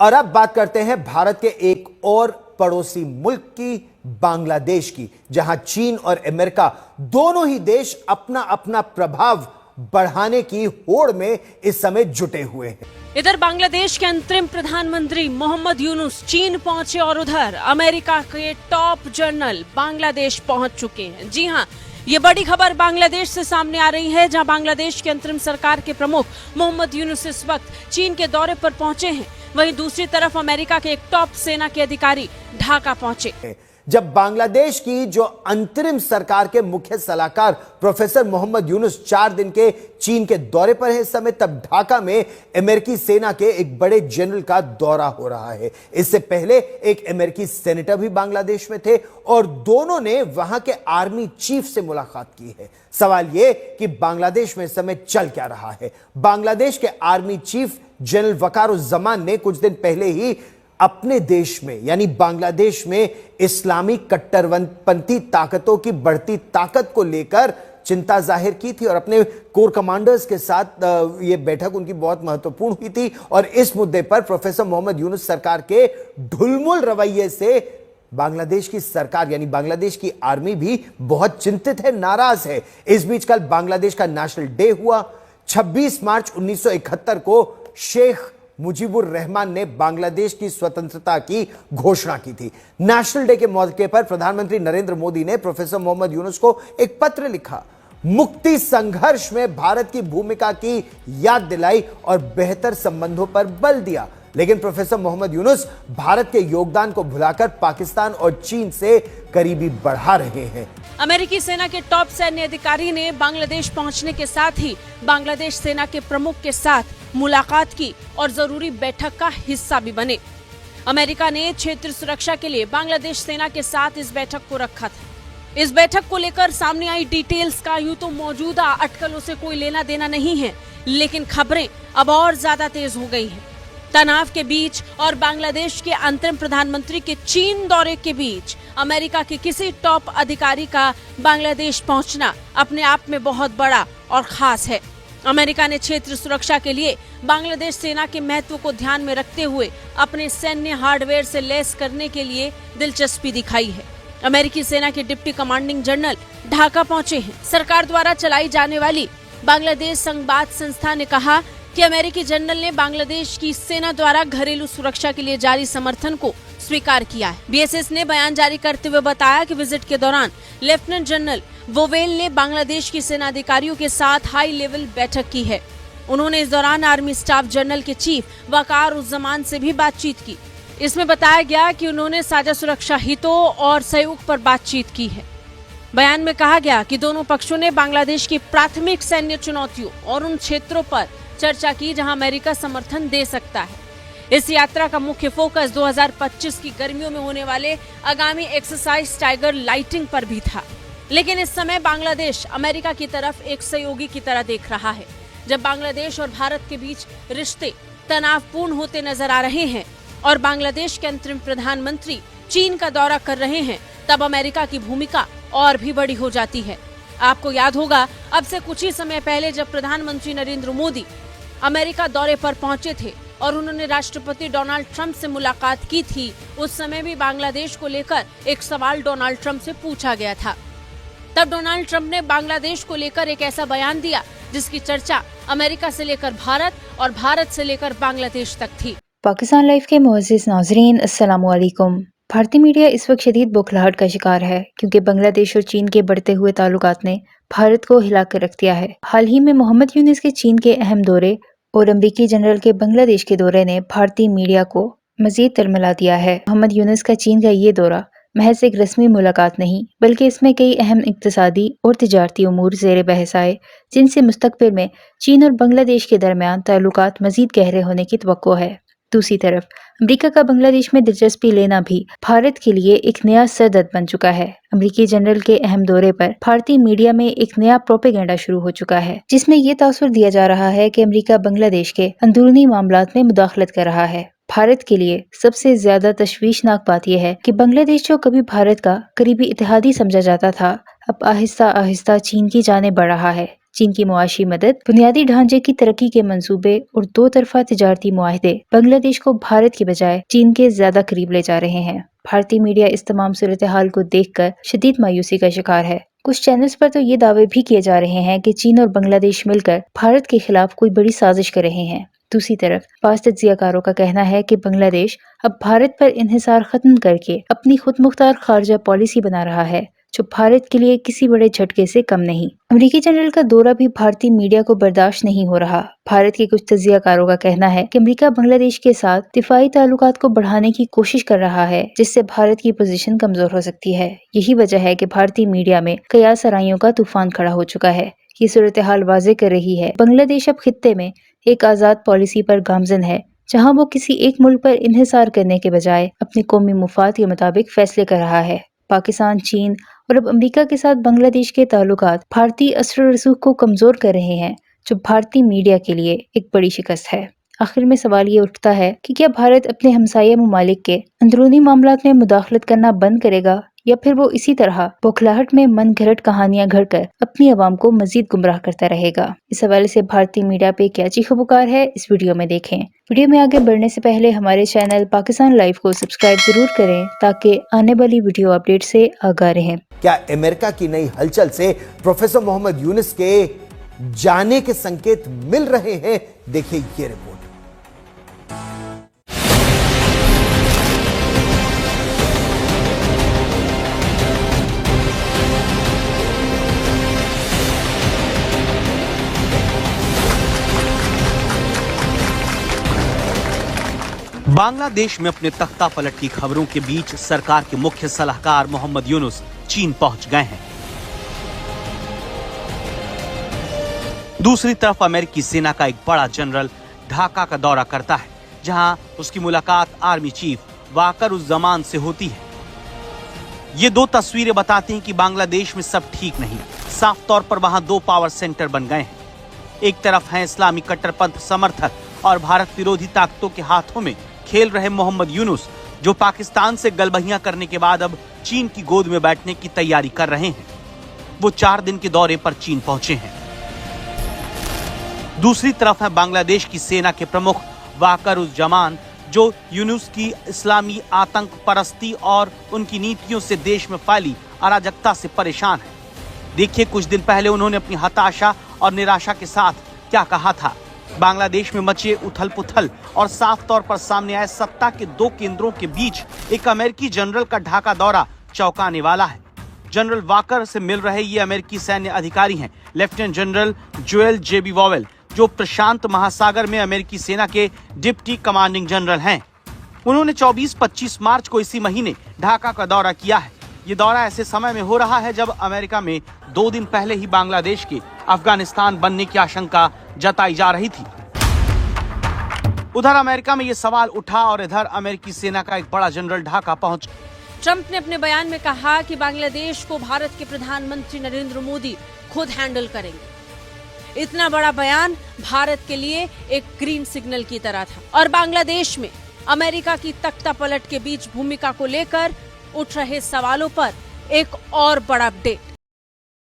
और अब बात करते हैं भारत के एक और पड़ोसी मुल्क की, बांग्लादेश की, जहां चीन और अमेरिका दोनों ही देश अपना अपना प्रभाव बढ़ाने की होड़ में इस समय जुटे हुए हैं। इधर बांग्लादेश के अंतरिम प्रधानमंत्री मोहम्मद यूनुस चीन पहुंचे और उधर अमेरिका के टॉप जनरल बांग्लादेश पहुंच चुके हैं। जी हां, ये बड़ी खबर बांग्लादेश से सामने आ रही है, जहां बांग्लादेश के अंतरिम सरकार के प्रमुख मोहम्मद यूनुस इस वक्त चीन के दौरे पर पहुंचे हैं। वहीं दूसरी तरफ अमेरिका के एक टॉप सेना के अधिकारी ढाका पहुंचे। जब बांग्लादेश की जो अंतरिम सरकार के मुख्य सलाहकार प्रोफेसर मोहम्मद यूनुस 4 दिन के चीन के दौरे पर है इस समय, तब ढाका में अमेरिकी सेना के एक बड़े जनरल का दौरा हो रहा है। इससे पहले एक अमेरिकी सेनेटर भी बांग्लादेश में थे और दोनों ने वहां के आर्मी चीफ से मुलाकात की है। सवाल यह कि बांग्लादेश में इस समय चल क्या रहा है। बांग्लादेश के आर्मी चीफ जनरल वकारुज्जमान ने कुछ दिन पहले ही अपने देश में यानी बांग्लादेश में इस्लामी कट्टरपंथी ताकतों की बढ़ती ताकत को लेकर चिंता जाहिर की थी और अपने कोर कमांडर्स के साथ यह बैठक उनकी बहुत महत्वपूर्ण हुई थी। और इस मुद्दे पर प्रोफेसर मोहम्मद यूनुस सरकार के ढुलमुल रवैये से बांग्लादेश की सरकार यानी बांग्लादेश की आर्मी भी बहुत चिंतित है, नाराज है। इस बीच कल बांग्लादेश का नेशनल डे हुआ। 26 मार्च 1971 को शेख मुजीबुर रहमान ने बांग्लादेश की स्वतंत्रता की घोषणा की थी। नेशनल डे के मौके पर प्रधानमंत्री नरेंद्र मोदी ने प्रोफेसर मोहम्मद यूनुस को एक पत्र लिखा, मुक्ति संघर्ष में भारत की भूमिका की याद दिलाई और बेहतर संबंधों पर बल दिया। लेकिन प्रोफेसर मोहम्मद यूनुस भारत के योगदान को भुलाकर पाकिस्तान और चीन से करीबी बढ़ा रहे हैं। अमेरिकी सेना के टॉप सैन्य अधिकारी ने बांग्लादेश पहुंचने के साथ ही बांग्लादेश सेना के प्रमुख के साथ मुलाकात की और जरूरी बैठक का हिस्सा भी बने। अमेरिका ने क्षेत्रीय सुरक्षा के लिए बांग्लादेश सेना के साथ इस बैठक को रखा था। इस बैठक को लेकर सामने आई डिटेल्स का यूं तो मौजूदा अटकलों से कोई लेना देना नहीं है, लेकिन खबरें अब और ज्यादा तेज हो गई हैं। तनाव के बीच और बांग्लादेश के अंतरिम प्रधानमंत्री के चीन दौरे के बीच अमेरिका के किसी टॉप अधिकारी का बांग्लादेश पहुंचना अपने आप में बहुत बड़ा और खास है। अमेरिका ने क्षेत्रीय सुरक्षा के लिए बांग्लादेश सेना के महत्व को ध्यान में रखते हुए अपने सैन्य हार्डवेयर से लैस करने के लिए दिलचस्पी दिखाई है। अमेरिकी सेना के डिप्टी कमांडिंग जनरल ढाका पहुंचे हैं। सरकार द्वारा चलाई जाने वाली बांग्लादेश संवाद संस्था ने कहा कि अमेरिकी जनरल ने बांग्लादेश की सेना द्वारा घरेलू सुरक्षा के लिए जारी समर्थन को स्वीकार किया है। बीएसएस ने बयान जारी करते हुए बताया कि विजिट के दौरान लेफ्टिनेंट जनरल वोवेल ने बांग्लादेश की सेना अधिकारियों के साथ हाई लेवल बैठक की है। उन्होंने इस दौरान आर्मी स्टाफ जनरल के चीफ वकारुज्जमान से भी बातचीत की। इसमें बताया गया कि उन्होंने साझा सुरक्षा हितों और सहयोग पर बातचीत की है। बयान में कहा गया कि दोनों पक्षों ने बांग्लादेश की प्राथमिक सैन्य चुनौतियों और उन क्षेत्रों पर चर्चा की जहां अमेरिका समर्थन दे सकता है। इस यात्रा का मुख्य फोकस 2025 की गर्मियों में होने वाले आगामी एक्सरसाइज टाइगर लाइटिंग पर भी था। लेकिन इस समय बांग्लादेश अमेरिका की तरफ एक सहयोगी की तरह देख रहा है। जब बांग्लादेश और भारत के बीच रिश्ते तनावपूर्ण होते नजर आ रहे हैं और बांग्लादेश के अंतरिम प्रधानमंत्री चीन का दौरा कर रहे हैं, तब अमेरिका की भूमिका और भी बड़ी हो जाती है। आपको याद होगा, अब से कुछ ही समय पहले जब प्रधानमंत्री नरेंद्र मोदी अमेरिका दौरे पर पहुंचे थे और उन्होंने राष्ट्रपति डोनाल्ड ट्रंप से मुलाकात की थी, उस समय भी बांग्लादेश को लेकर एक सवाल डोनाल्ड ट्रंप से पूछा गया था। तब डोनाल्ड ट्रंप ने बांग्लादेश को लेकर एक ऐसा बयान दिया जिसकी चर्चा अमेरिका से लेकर भारत और भारत से लेकर बांग्लादेश तक थी। पाकिस्तान लाइव के मुअज़्ज़िज़ नाज़रीन, अस्सलामु अलैकुम। भारतीय मीडिया इस वक्त शदीद बौखलाहट का शिकार है क्योंकि बांग्लादेश और चीन के बढ़ते हुए ताल्लुकात ने भारत को हिला कर रख दिया है। हाल ही में मोहम्मद यूनुस के चीन के अहम दौरे और अमरीकी जनरल के बांग्लादेश के दौरे ने भारतीय मीडिया को मजीद तरमला दिया है। मोहम्मद यूनुस का चीन का ये दौरा महज एक रस्मी मुलाकात नहीं, बल्कि इसमें कई अहम इक्तिसादी और तिजारती उमूर ज़ेर बहस आए, जिनसे मुस्तक़बिल में चीन और बांग्लादेश के दरमियान ताल्लुकात मजीद गहरे होने की तवक्को है। दूसरी तरफ अमेरिका का बांग्लादेश में दिलचस्पी लेना भी भारत के लिए एक नया सरदर्द बन चुका है। अमेरिकी जनरल के अहम दौरे पर भारतीय मीडिया में एक नया प्रोपेगेंडा शुरू हो चुका है, जिसमें ये तासुर दिया जा रहा है कि अमेरिका बांग्लादेश के अंदरूनी मामलात में मुदाखलत कर रहा है। भारत के लिए सबसे ज्यादा तशवीशनाक बात यह है कि बांग्लादेश जो कभी भारत का करीबी इत्तेहादी समझा जाता था, अब आहिस्ता आहिस्ता चीन की जाने बढ़ रहा है। चीन की मुआशी मदद, बुनियादी ढांचे की तरक्की के मंसूबे और दो तरफा तिजारती मुआहदे बांग्लादेश को भारत की बजाय चीन के ज्यादा करीब ले जा रहे हैं। भारतीय मीडिया इस तमाम सूरत हाल को देखकर शदीद मायूसी का शिकार है। कुछ चैनल्स पर तो ये दावे भी किए जा रहे हैं कि चीन और बांग्लादेश मिलकर भारत के खिलाफ कोई बड़ी साजिश कर रहे हैं। दूसरी तरफ पास तज्जियाकारों का कहना है कि बांग्लादेश अब भारत पर इन्हिसार खत्म करके अपनी खुद मुख्तार खारजा पॉलिसी बना रहा है, जो भारत के लिए किसी बड़े झटके से कम नहीं। अमेरिकी जनरल का दौरा भी भारतीय मीडिया को बर्दाश्त नहीं हो रहा। भारत के कुछ तज्जियाकारों का कहना है कि अमेरिका बांग्लादेश के साथ दिफाई ताल्लुकात को बढ़ाने की कोशिश कर रहा है, जिससे भारत की पोजीशन कमजोर हो सकती है। यही वजह है कि भारतीय मीडिया में कयास आराइयों का तूफान खड़ा हो चुका है। ये सूरत हाल वाजे कर रही है बांग्लादेश अब खित्ते में एक आजाद पॉलिसी पर गामजन है, जहां वो किसी एक मुल्क पर इन्हिसार करने के बजाय अपने कौमी मुफाद के मुताबिक फैसले कर रहा है। पाकिस्तान, चीन और अब अमेरिका के साथ बांग्लादेश के ताल्लुकात भारतीय असर रसूख को कमजोर कर रहे हैं, जो भारतीय मीडिया के लिए एक बड़ी शिकस्त है। आखिर में सवाल ये उठता है कि क्या भारत अपने हमसाया ममालिक के अंदरूनी मामलात में मुदाखलत करना बंद करेगा, या फिर वो इसी तरह बौखलाहट में मन घड़त कहानियां घड़कर अपनी आवाम को मजीद गुमराह करता रहेगा। इस हवाले से भारतीय मीडिया पे क्या चीखो पुकार है, इस वीडियो में देखें। वीडियो में आगे बढ़ने से पहले हमारे चैनल पाकिस्तान लाइव को सब्सक्राइब जरूर करें, ताकि आने वाली वीडियो अपडेट से आगाह रहें। क्या अमेरिका की नई हलचल से प्रोफेसर मोहम्मद यूनुस के जाने के संकेत मिल रहे हैं? देखिए ये रिपोर्ट। बांग्लादेश में अपने तख्ता पलट की खबरों के बीच सरकार के मुख्य सलाहकार मोहम्मद यूनुस चीन पहुंच गए हैं। दूसरी तरफ अमेरिकी सेना का एक बड़ा जनरल ढाका का दौरा करता है, जहां उसकी मुलाकात आर्मी चीफ वाकर-उज़-ज़मान से होती है। ये दो तस्वीरें बताती हैं कि बांग्लादेश में सब ठीक नहीं। साफ तौर पर वहां दो पावर सेंटर बन गए हैं। एक तरफ हैं इस्लामी कट्टरपंथ समर्थक और भारत विरोधी ताकतों के हाथों में खेल रहे मोहम्मद यूनुस, जो पाकिस्तान से गलबहियां करने के बाद अब चीन की गोद में बैठने की तैयारी कर रहे हैं। वो 4 दिन के दौरे पर चीन पहुंचे हैं। दूसरी तरफ है बांग्लादेश की सेना के प्रमुख वाकर-उज़-ज़मान, जो यूनुस की इस्लामी आतंक परस्ती और उनकी नीतियों से देश में फैली अराजकता से परेशान है। देखिए कुछ दिन पहले उन्होंने अपनी हताशा और निराशा के साथ क्या कहा था। बांग्लादेश में मचे उथल पुथल और साफ तौर पर सामने आए सत्ता के दो केंद्रों के बीच एक अमेरिकी जनरल का ढाका दौरा चौंकाने वाला है। जनरल वाकर से मिल रहे ये अमेरिकी सैन्य अधिकारी हैं लेफ्टिनेंट जनरल जोएल जेबी वॉवेल, जो प्रशांत महासागर में अमेरिकी सेना के डिप्टी कमांडिंग जनरल हैं। उन्होंने 24-25 मार्च को इसी महीने ढाका का दौरा किया है। ये दौरा ऐसे समय में हो रहा है जब अमेरिका में 2 दिन पहले ही बांग्लादेश के अफगानिस्तान बनने की आशंका जताई जा रही थी। उधर अमेरिका में ये सवाल उठा और इधर अमेरिकी सेना का एक बड़ा जनरल ढाका पहुंच। ट्रंप ने अपने बयान में कहा कि बांग्लादेश को भारत के प्रधानमंत्री नरेंद्र मोदी खुद हैंडल करेंगे। इतना बड़ा बयान भारत के लिए एक ग्रीन सिग्नल की तरह था। और बांग्लादेश में अमेरिका की तख्ता पलट के बीच भूमिका को लेकर उठ रहे सवालों पर एक और बड़ा अपडेट।